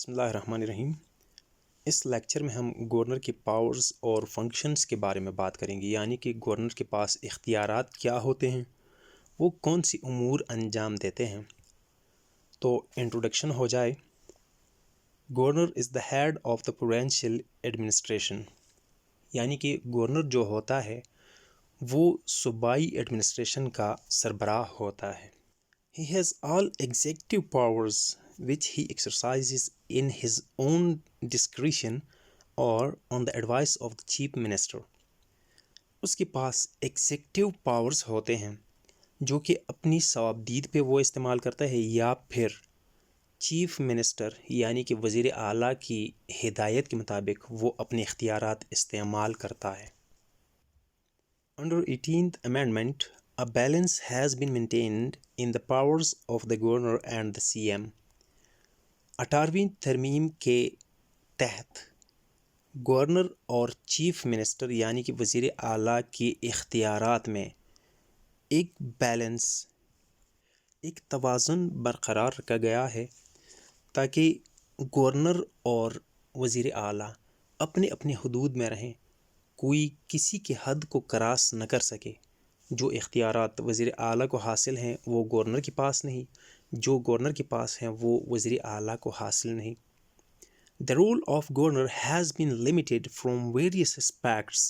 بسم اللہ الرحمن الرحیم۔ اس لیکچر میں ہم گورنر کی پاورز اور فنکشنز کے بارے میں بات کریں گے، یعنی کہ گورنر کے پاس اختیارات کیا ہوتے ہیں، وہ کون سی امور انجام دیتے ہیں۔ تو انٹروڈکشن ہو جائے۔ Governor is the head of the provincial administration, یعنی کہ گورنر جو ہوتا ہے وہ صوبائی ایڈمنسٹریشن کا سربراہ ہوتا ہے۔ He has all executive powers which he exercises in his own discretion or on the advice of the chief minister. اس کے پاس ایگزیکٹو پاورز ہوتے ہیں جو کہ اپنی صوابدید پہ وہ استعمال کرتا ہے یا پھر چیف منسٹر یعنی کہ وزیر اعلیٰ کی ہدایت کے مطابق وہ اپنے اختیارات استعمال کرتا ہے۔ Under 18th Amendment, a balance has been maintained in the powers of the governor and the CM. 18ویں ترمیم کے تحت گورنر اور چیف منسٹر یعنی کہ وزیر اعلیٰ کے اختیارات میں ایک بیلنس، ایک توازن برقرار رکھا گیا ہے تاکہ گورنر اور وزیر اعلیٰ اپنے اپنے حدود میں رہیں، کوئی کسی کی حد کو کراس نہ کر سکے۔ جو اختیارات وزیر اعلیٰ کو حاصل ہیں وہ گورنر کے پاس نہیں، جو گورنر کے پاس ہیں وہ وزیر اعلیٰ کو حاصل نہیں۔ The role of governor has been limited from various aspects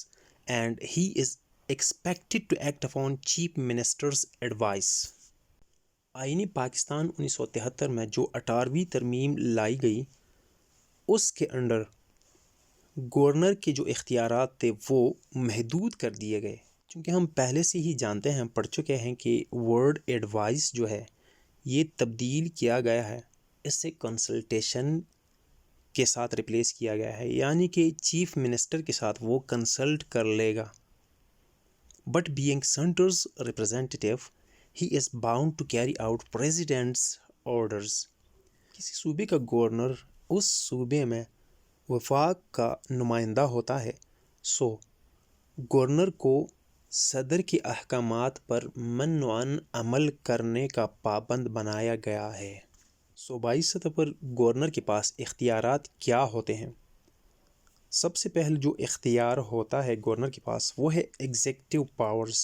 and he is expected to act upon chief minister's advice. آئین پاکستان 1973 میں جو 18ویں ترمیم لائی گئی اس کے انڈر گورنر کے جو اختیارات تھے وہ محدود کر دیے گئے، چونکہ ہم پہلے سے ہی جانتے ہیں، پڑھ چکے ہیں کہ ورڈ ایڈوائس جو ہے یہ تبدیل کیا گیا ہے، اس سے کنسلٹیشن کے ساتھ ریپلیس کیا گیا ہے، یعنی کہ چیف منسٹر کے ساتھ وہ کنسلٹ کر لے گا۔ But being centre's representative he is bound to carry out president's orders. کسی صوبے کا گورنر اس صوبے میں وفاق کا نمائندہ ہوتا ہے، سو گورنر کو صدر کے احکامات پر منوعاً عمل کرنے کا پابند بنایا گیا ہے۔ صوبائی سطح پر گورنر کے پاس اختیارات کیا ہوتے ہیں؟ سب سے پہلے جو اختیار ہوتا ہے گورنر کے پاس وہ ہے executive powers.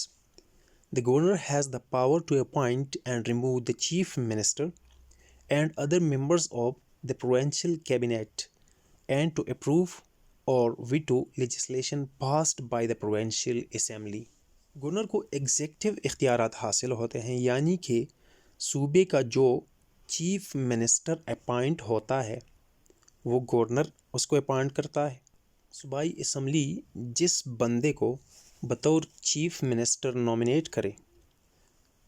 The governor has the power to appoint and remove the chief minister and other members of the provincial cabinet and to approve or veto legislation passed by the provincial assembly. Governor کو executive اختیارات حاصل ہوتے ہیں، یعنی کہ صوبے کا جو چیف منسٹر اپائنٹ ہوتا ہے وہ گورنر اس کو اپائنٹ کرتا ہے۔ صوبائی اسمبلی جس بندے کو بطور چیف منسٹر نومینیٹ کرے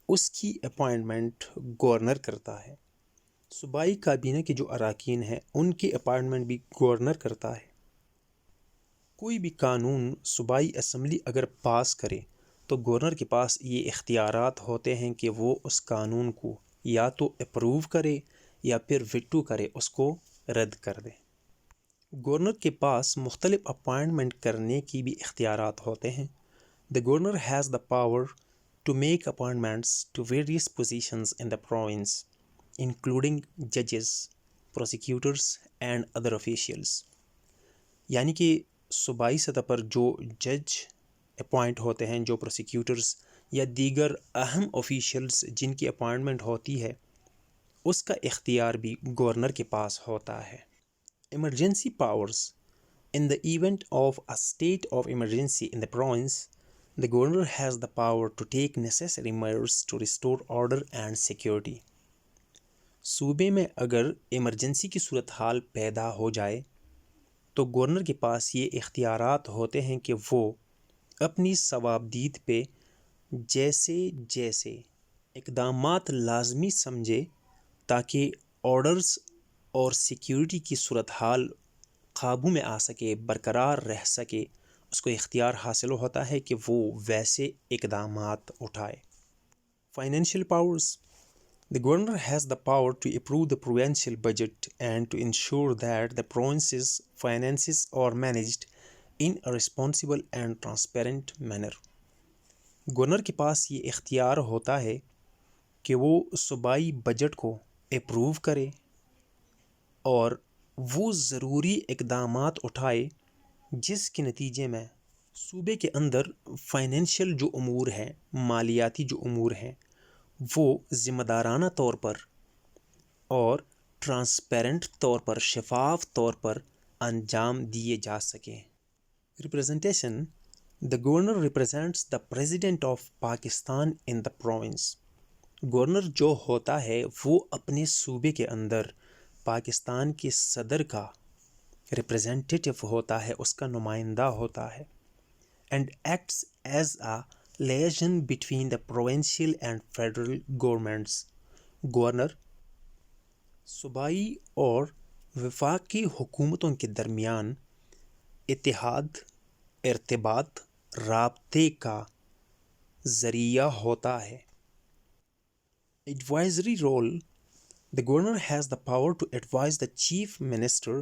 اس کی اپائنٹمنٹ گورنر کرتا ہے۔ صوبائی کابینہ کے جو اراکین ہیں ان کی اپائنٹمنٹ بھی گورنر کرتا ہے۔ کوئی بھی قانون صوبائی اسمبلی اگر پاس کرے تو گورنر کے پاس یہ اختیارات ہوتے ہیں کہ وہ اس قانون کو یا تو اپروو کرے یا پھر ویٹو کرے، اس کو رد کر دے۔ گورنر کے پاس مختلف اپائنٹمنٹ کرنے کی بھی اختیارات ہوتے ہیں۔ The governor has the power to make appointments to various positions in the province, including judges, prosecutors and other officials. یعنی کہ صوبائی سطح پر جو جج اپوائنٹ ہوتے ہیں، جو پروسیکیوٹرز یا دیگر اہم آفیشیلز جن کی اپوائنٹمنٹ ہوتی ہے اس کا اختیار بھی گورنر کے پاس ہوتا ہے۔ Emergency powers. In the event of a state of emergency in the province, the governor has the power to take necessary measures to restore order and security. صوبے میں اگر ایمرجنسی کی صورتحال پیدا ہو جائے تو گورنر کے پاس یہ اختیارات ہوتے ہیں کہ وہ اپنی صوابدید پہ جیسے جیسے اقدامات لازمی سمجھے تاکہ آرڈرز اور سیکیورٹی کی صورتحال قابو میں آ سکے، برقرار رہ سکے، اس کو اختیار حاصل ہوتا ہے کہ وہ ویسے اقدامات اٹھائے۔ Financial powers. The governor has the power to approve the provincial budget and to ensure that the province's finances are managed in a responsible and transparent manner. Governor کے پاس یہ اختیار ہوتا ہے کہ وہ صوبائی بجٹ کو اپروو کرے اور وہ ضروری اقدامات اٹھائے جس کے نتیجے میں صوبے کے اندر فائنینشیل جو امور ہیں، مالیاتی جو امور ہیں، وہ ذمہ دارانہ طور پر اور ٹرانسپیرنٹ طور پر، شفاف طور پر انجام دیے جا سکیں۔ Representation: the governor represents the president of Pakistan in the province. Governor جو ہوتا ہے وہ اپنے صوبے کے اندر پاکستان کے صدر کا ریپریزنٹیٹیو ہوتا ہے، اس کا نمائندہ ہوتا ہے۔ And acts as a liaison between the provincial and federal governments. Governor صوبائی اور وفاقی حکومتوں کے درمیان اتحاد، ارتباط، رابطے کا ذریعہ ہوتا ہے۔ Advisory role: The governor has the power to advise the chief minister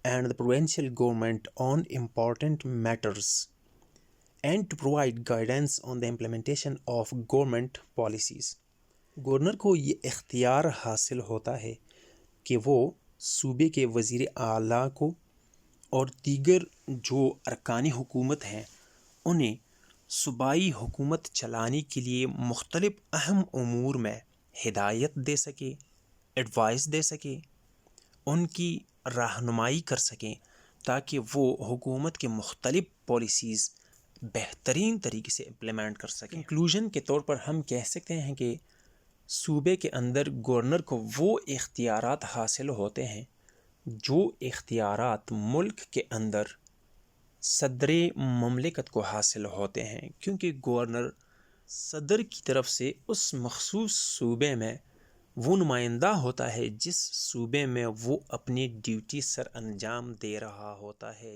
and the provincial government on important matters and to provide guidance on the implementation of government policies. Governor کو یہ اختیار حاصل ہوتا ہے کہ وہ صوبے کے وزیر اعلیٰ کو اور دیگر جو ارکان حکومت ہیں انہیں صوبائی حکومت چلانے کے لیے مختلف اہم امور میں ہدایت دے سکے، ایڈوائس دے سکے، ان کی رہنمائی کر سکیں تاکہ وہ حکومت کے مختلف پالیسیز بہترین طریقے سے امپلیمنٹ کر سکیں۔ انکلوژن کے طور پر ہم کہہ سکتے ہیں کہ صوبے کے اندر گورنر کو وہ اختیارات حاصل ہوتے ہیں جو اختیارات ملک کے اندر صدر مملکت کو حاصل ہوتے ہیں، کیونکہ گورنر صدر کی طرف سے اس مخصوص صوبے میں وہ نمائندہ ہوتا ہے جس صوبے میں وہ اپنی ڈیوٹی سر انجام دے رہا ہوتا ہے۔